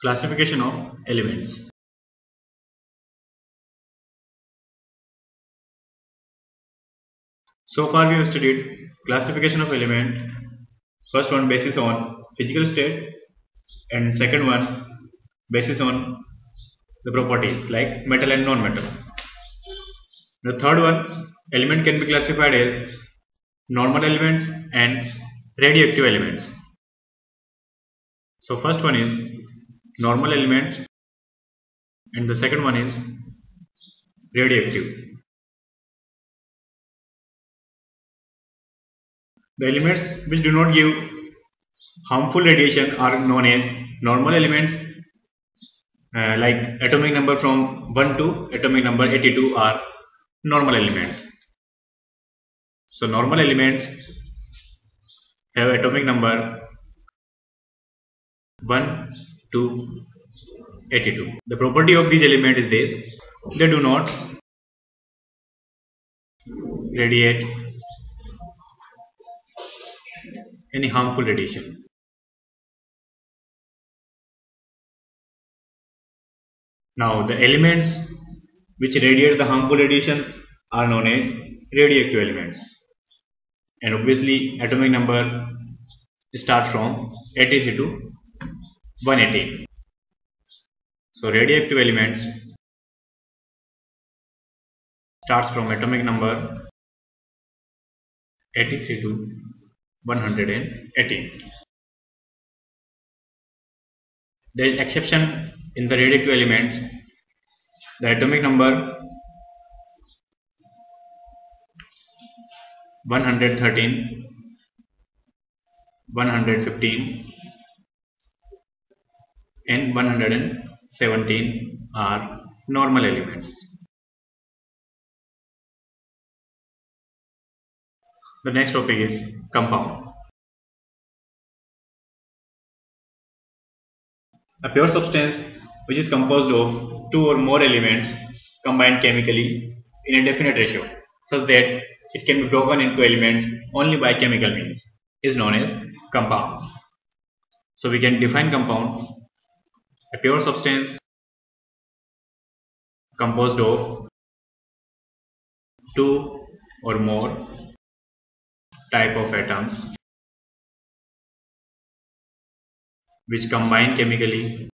Classification of elements. So far we have studied classification of element. First one basis on physical state, and second one basis on the properties like metal and non-metal. The third one, element can be classified as normal elements and radioactive elements. So first one is normal elements and the second one is radioactive. The elements which do not give harmful radiation are known as normal elements, like atomic number from 1 to atomic number 82 are normal elements. So normal elements have atomic number 1 to 82. The property of these elements is this: they do not radiate any harmful radiation. Now the elements which radiate the harmful radiations are known as radioactive elements, and obviously atomic number starts from 83 to 180. So radioactive elements starts from atomic number 83 to 118. There is exception in the radioactive elements. The atomic number 113, 115 and 117 are normal elements. The next topic is compound. A pure substance which is composed of two or more elements combined chemically in a definite ratio such that it can be broken into elements only by chemical means is known as compound. So we can define compound: a pure substance composed of two or more type of atoms which combine chemically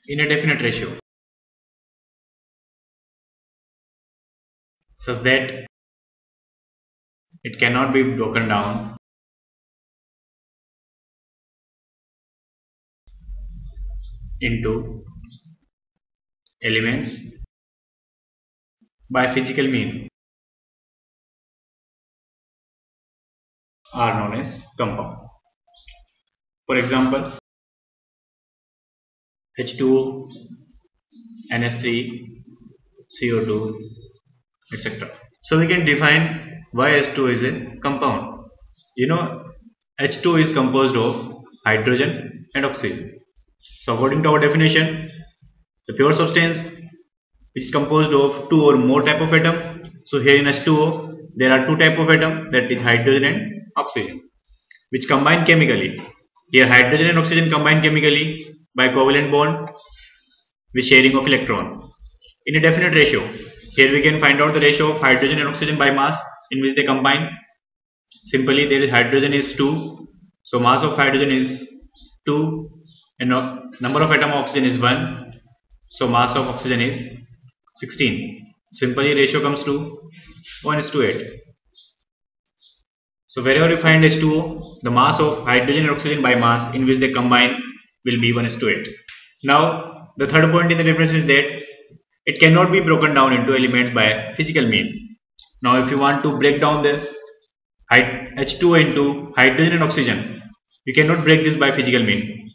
in a definite ratio such that it cannot be broken down into elements by physical means are known as compound. For example, H2O, NH3, CO2, etc. So we can define why H2O is a compound. You know, H2O is composed of hydrogen and oxygen. So according to our definition, the pure substance which is composed of two or more type of atom. So here in H2O there are two type of atom, that is hydrogen and oxygen, which combine chemically. Here hydrogen and oxygen combine chemically by covalent bond with sharing of electron in a definite ratio. Here we can find out the ratio of hydrogen and oxygen by mass in which they combine. Simply, there is hydrogen is 2, so mass of hydrogen is 2 and number of atom of oxygen is 1, so mass of oxygen is 16. Simply ratio comes to 1:8. So wherever you find H2O, the mass of hydrogen and oxygen by mass in which they combine will be 1:8. Now the third point in the difference is that it cannot be broken down into elements by physical means. Now if you want to break down this H2O into hydrogen and oxygen, you cannot break this by physical means.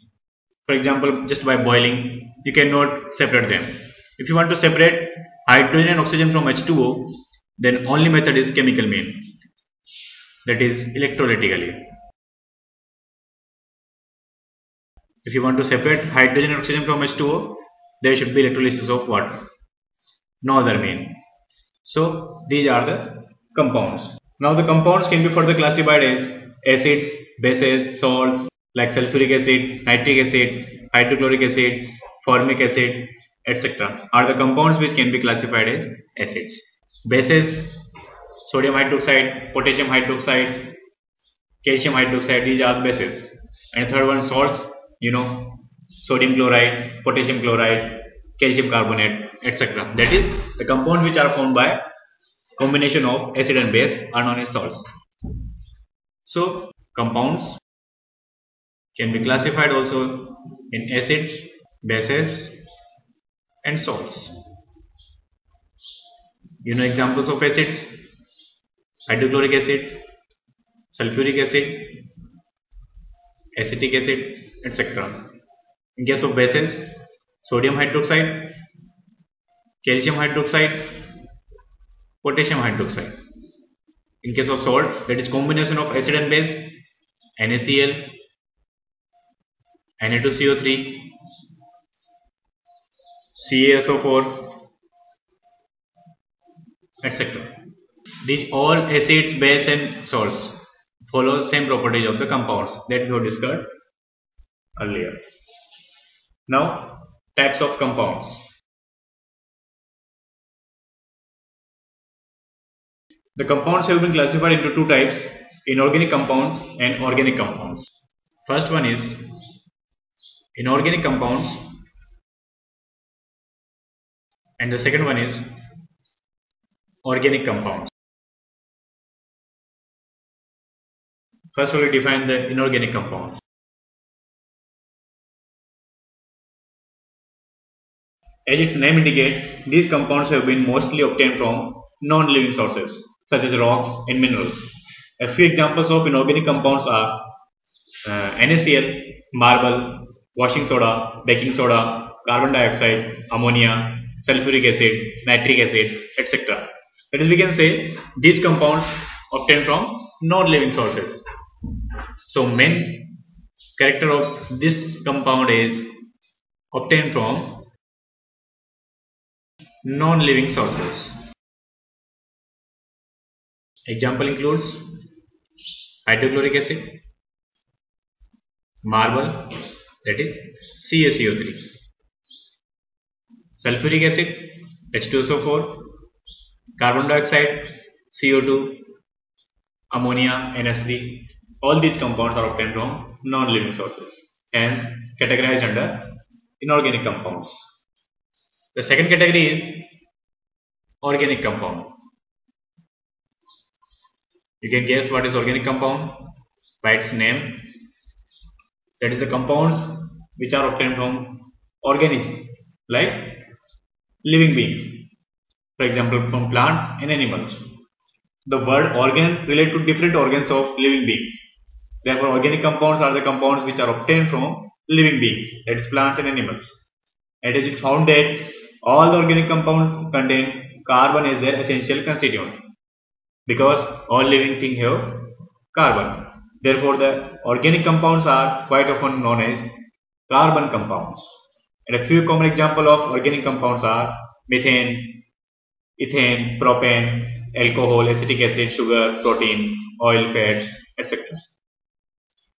For example, just by boiling, you cannot separate them. If you want to separate hydrogen and oxygen from H2O, then only method is chemical means, that is electrolytically. If you want to separate hydrogen and oxygen from H2O, there should be electrolysis of water, no other mean. So these are the compounds. Now the compounds can be further classified as acids, bases, salts like sulfuric acid, nitric acid, hydrochloric acid, formic acid, etc. are the compounds which can be classified as acids. Bases, sodium hydroxide, potassium hydroxide, calcium hydroxide, these are bases. And third one, salts, sodium chloride, potassium chloride, calcium carbonate, etc. That is, the compounds which are formed by combination of acid and base are known as salts. So compounds can be classified also in acids, bases and salts. Examples of acids: hydrochloric acid, sulfuric acid, acetic acid, etc. In case of bases, sodium hydroxide, calcium hydroxide, potassium hydroxide. In case of salt, that is combination of acid and base, NaCl, Na2CO3, CaSO4, etc. These all acids, base and salts follow same properties of the compounds that we have discussed earlier. Now, types of compounds. The compounds have been classified into two types: inorganic compounds and organic compounds. First one is inorganic compounds and the second one is organic compounds. First we will define the inorganic compounds. As its name indicates, these compounds have been mostly obtained from non-living sources such as rocks and minerals. A few examples of inorganic compounds are NaCl, marble, washing soda, baking soda, carbon dioxide, ammonia, sulfuric acid, nitric acid, etc. That is, we can say these compounds obtained from non-living sources. So main character of this compound is obtained from non-living sources. Example includes hydrochloric acid, marble, that is CaCO3, sulfuric acid, H2SO4, carbon dioxide, CO2, ammonia, NH3. All these compounds are obtained from non-living sources, hence categorized under inorganic compounds. The second category is organic compound. You can guess what is organic compound by its name. That is the compounds which are obtained from organisms like living beings, for example from plants and animals. The word organ relates to different organs of living beings. Therefore, organic compounds are the compounds which are obtained from living beings, that is plants and animals. And it is found that all the organic compounds contain carbon as their essential constituent, because all living things have carbon. Therefore, the organic compounds are quite often known as carbon compounds. And a few common examples of organic compounds are methane, ethane, propane, alcohol, acetic acid, sugar, protein, oil, fat, etc.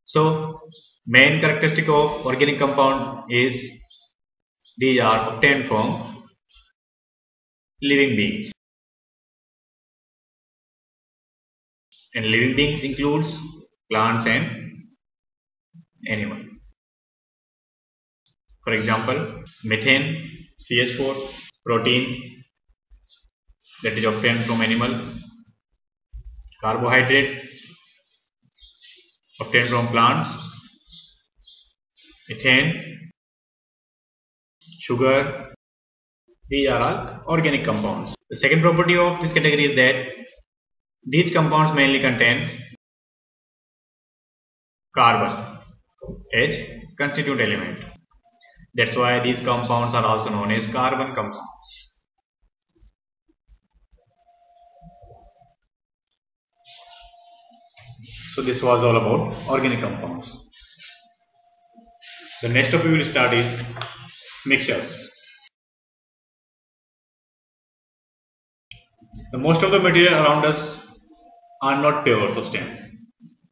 So, main characteristic of organic compound is these are obtained from living beings. And living beings includes plants and animals. For example, methane, CH4, protein, that is obtained from animal, carbohydrate obtained from plants, ethane, sugar, these are all organic compounds. The second property of this category is that these compounds mainly contain carbon as constituent element. That's why these compounds are also known as carbon compounds. So this was all about organic compounds. The next topic we will start is mixtures. The most of the material around us are not pure substance.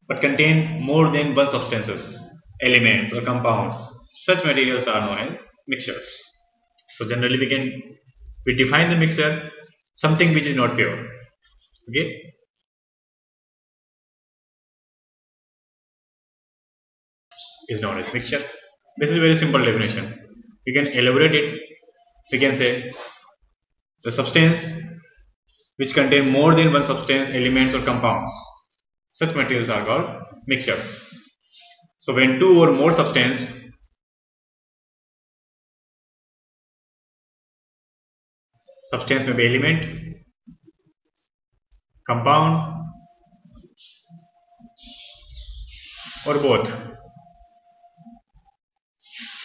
but contain more than one substances, elements or compounds. Such materials are known as mixtures. So generally we define the mixture something which is not pure. Okay, is known as mixture. This is a very simple definition. We can elaborate it. We can say the substance which contain more than one substance, elements or compounds. Such materials are called mixtures. So when two or more substance may be element, compound or both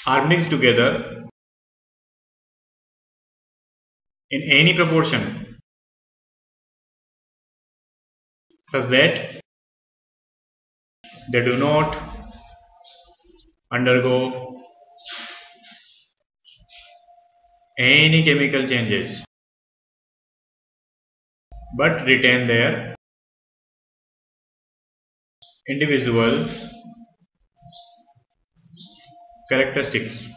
are mixed together in any proportion such that they do not undergo any chemical changes but retain their individual characteristics.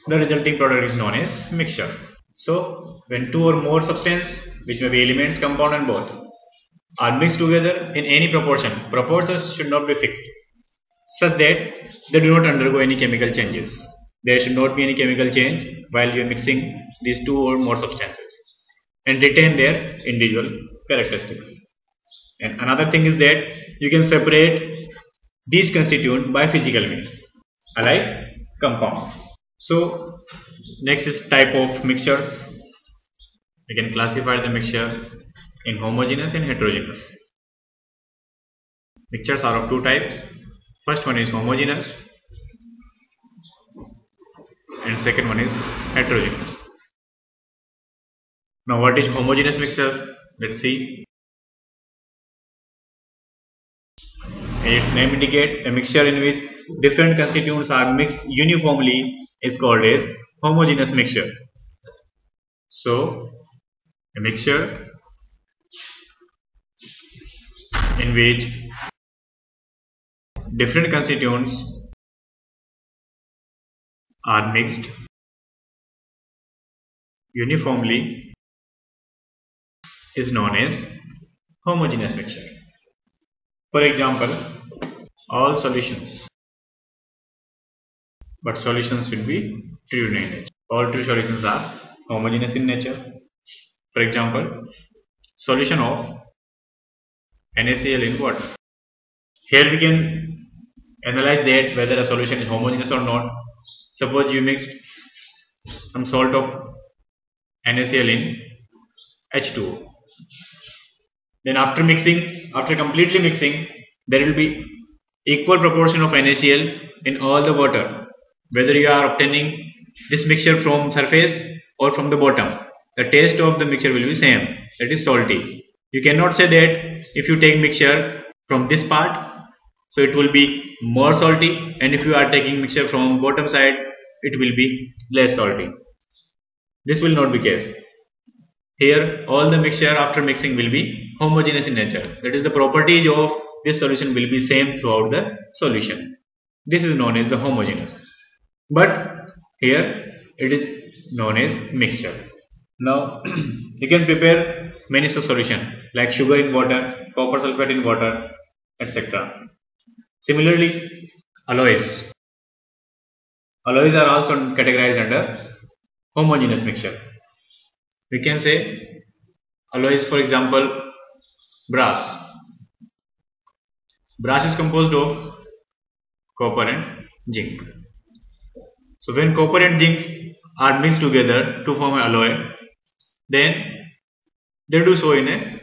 The resulting product is known as mixture. So when two or more substances, which may be elements, compound and both, are mixed together in any proportion, proportions should not be fixed, such that they do not undergo any chemical changes. There should not be any chemical change while you are mixing these two or more substances, and retain their individual characteristics. And another thing is that you can separate these constituents by physical means, alike compounds. So next is type of mixtures. We can classify the mixture in homogeneous and heterogeneous. Mixtures are of two types. First one is homogeneous and second one is heterogeneous. Now what is homogeneous mixture? Let's see. Its name indicates a mixture in which different constituents are mixed uniformly is called as homogeneous mixture. So a mixture in which different constituents are mixed uniformly is known as homogeneous mixture. For example, all solutions, but solutions will be true in nature. All true solutions are homogeneous in nature. For example, solution of NaCl in water. Here we can analyze that whether a solution is homogeneous or not. Suppose you mixed some salt of NaCl in H2O. Then after completely mixing, there will be equal proportion of NaCl in all the water. Whether you are obtaining this mixture from surface or from the bottom, the taste of the mixture will be same. That is salty. You cannot say that if you take mixture from this part, so it will be more salty, and if you are taking mixture from bottom side, it will be less salty. This will not be case. Here all the mixture after mixing will be homogeneous in nature. That is, the properties of this solution will be same throughout the solution. This is known as the homogeneous. But here it is known as mixture. Now you can prepare many such solutions like sugar in water, copper sulfate in water, etc. Similarly, alloys. Alloys are also categorized under homogeneous mixture. We can say alloys, for example, brass. Brass is composed of copper and zinc. So when copper and zinc are mixed together to form an alloy, then they do so in a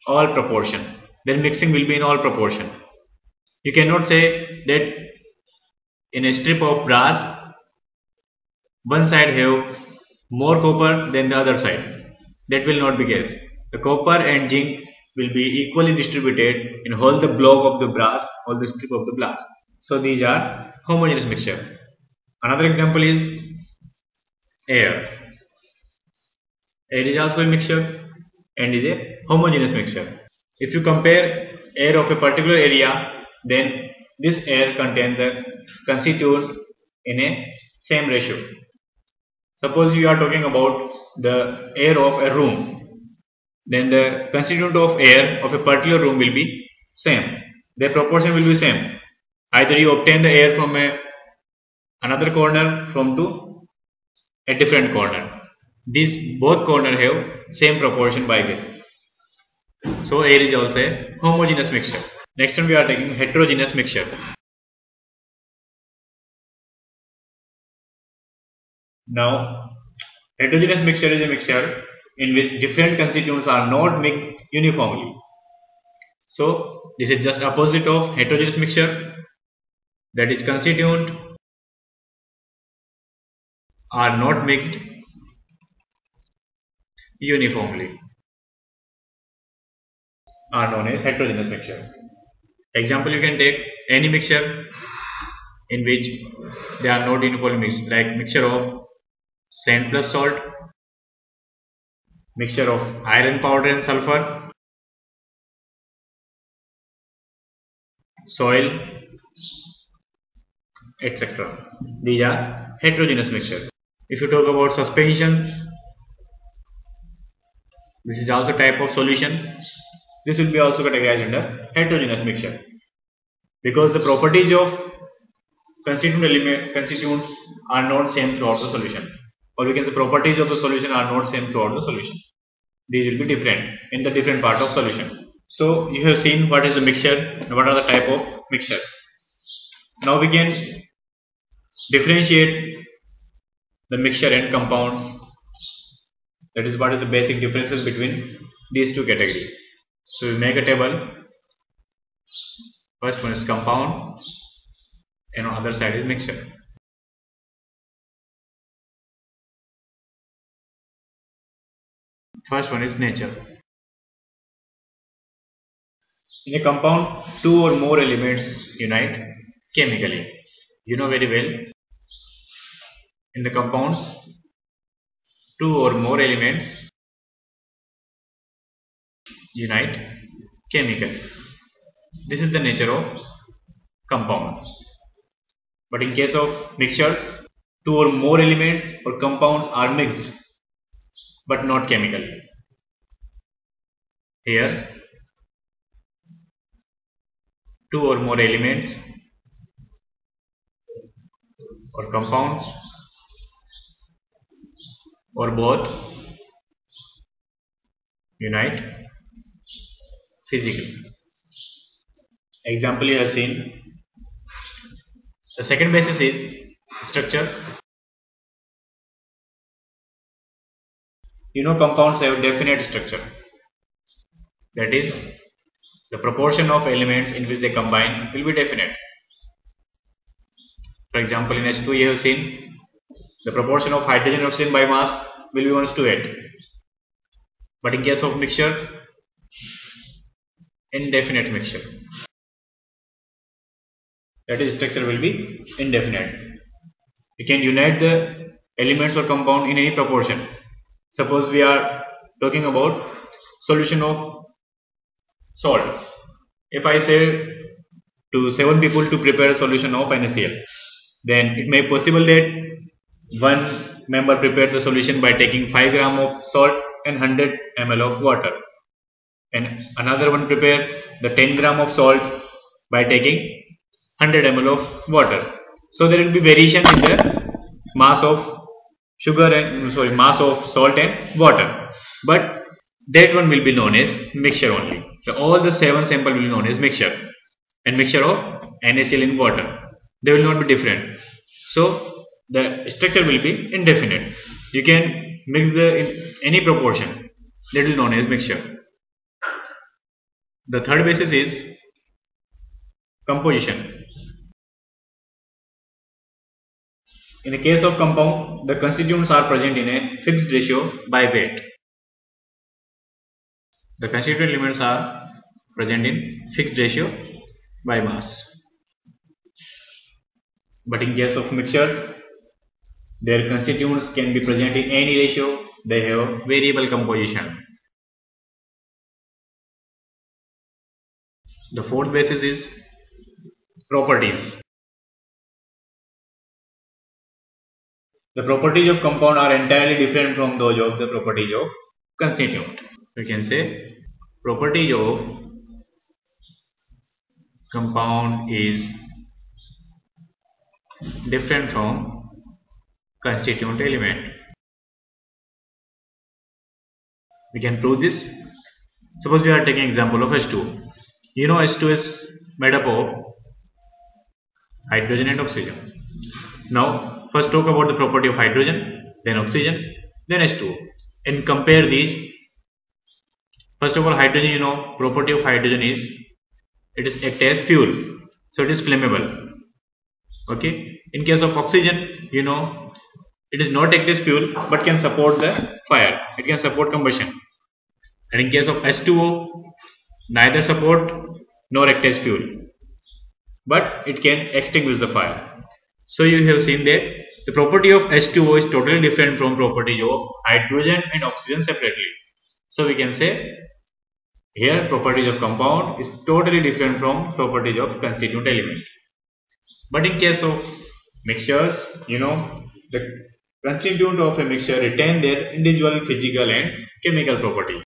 all proportion. Then mixing will be in all proportion. You cannot say that in a strip of brass, one side have more copper than the other side. That will not be case. The copper and zinc will be equally distributed in whole the block of the brass or the strip of the brass. So these are homogeneous mixture. Another example is air. Air is also a mixture and is a homogeneous mixture. If you compare air of a particular area, then this air contains the constituent in a same ratio. Suppose you are talking about the air of a room, then the constituent of air of a particular room will be same. Their proportion will be same. Either you obtain the air from another corner from to a different corner. These both corners have same proportion by basis. So air is also a homogeneous mixture. Next one we are taking heterogeneous mixture. Now heterogeneous mixture is a mixture in which different constituents are not mixed uniformly. So this is just opposite of heterogeneous mixture, that is constituent are not mixed uniformly are known as heterogeneous mixture. Example, you can take any mixture in which they are not uniformly mixed, like mixture of sand plus salt, mixture of iron powder and sulfur, soil, etc. These are heterogeneous mixture. If you talk about suspension, this is also type of solution. This will be also categorized under heterogeneous mixture because the properties of constituents are not same throughout the solution, or we can say properties of the solution are not same throughout the solution. These will be different in the different part of solution. So you have seen what is the mixture and what are the type of mixture. Now we can differentiate the mixture and compounds. That is what is the basic differences between these two categories. So we make a table. First one is compound and on other side is mixture. First one is nature. In a compound, two or more elements unite chemically. You know very well, in the compounds, two or more elements unite chemically. This is the nature of compound. But in case of mixtures, two or more elements or compounds are mixed but not chemically. Here, two or more elements or compounds or both unite physically. Example you have seen. The second basis is structure. You know compounds have definite structure. That is, the proportion of elements in which they combine will be definite. For example, in H2 you have seen the proportion of hydrogen and oxygen by mass will be 1:8. But in case of mixture, indefinite mixture, that is structure will be indefinite. We can unite the elements or compound in any proportion. Suppose we are talking about solution of salt. If I say to 7 people to prepare a solution of NaCl, then it may be possible that one member prepare the solution by taking 5 gram of salt and 100 ml of water, and another one prepare the 10 gram of salt by taking 100 ml of water. So there will be variation in the mass of mass of salt and water, but that one will be known as mixture only. So all the 7 samples will be known as mixture, and mixture of NaCl in water, they will not be different. So the structure will be indefinite. You can mix in any proportion, that will be known as mixture. The third basis is composition. In the case of compound, the constituents are present in a fixed ratio by weight. The constituent elements are present in fixed ratio by mass. But in case of mixtures, their constituents can be present in any ratio. They have variable composition. The fourth basis is properties. The properties of compound are entirely different from those of the properties of constituent. So you can say properties of compound is different from constituent element. We can prove this. Suppose we are taking example of H2O. You know H2 is made up of hydrogen and oxygen. Now first talk about the property of hydrogen, then oxygen, then H2O, and compare these. First of all, hydrogen, you know, property of hydrogen is it is act as fuel, so it is flammable. Okay. In case of oxygen, you know, it is not act as fuel but can support the fire. It can support combustion. And in case of H2O, neither support nor act as fuel, but it can extinguish the fire. So you have seen that the property of H2O is totally different from property of hydrogen and oxygen separately. So we can say here properties of compound is totally different from properties of constituent element. But in case of mixtures, you know, the constituent of a mixture retain their individual physical and chemical property.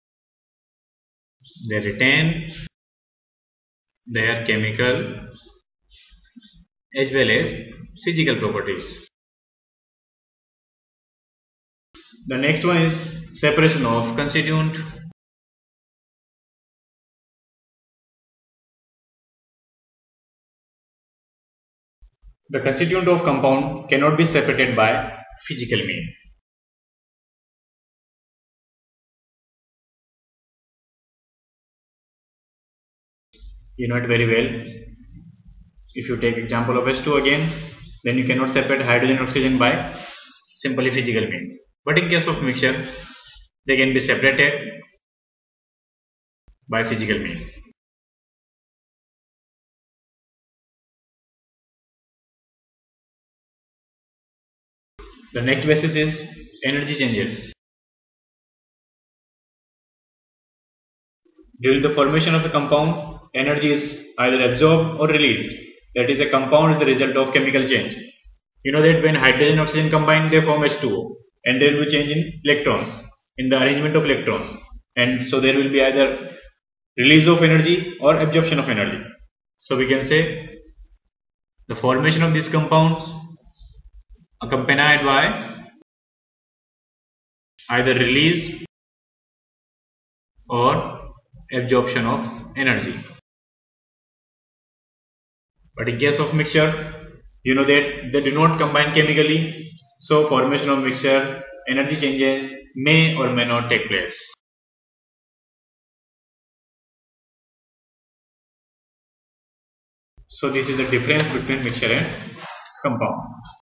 They retain their chemical as well as physical properties. The next one is separation of constituent. The constituent of compound cannot be separated by physical means. You know it very well. If you take example of H2 again, then you cannot separate hydrogen and oxygen by simply physical means. But in case of mixture, they can be separated by physical means. The next basis is energy changes. During the formation of a compound, energy is either absorbed or released. That is, a compound is the result of chemical change. You know that when hydrogen and oxygen combine, they form H2O, and there will be change in electrons, in the arrangement of electrons, and so there will be either release of energy or absorption of energy. So we can say the formation of these compounds accompanied by either release or absorption of energy. But in case of mixture, you know that they do not combine chemically, so formation of mixture, energy changes may or may not take place. So this is the difference between mixture and compound.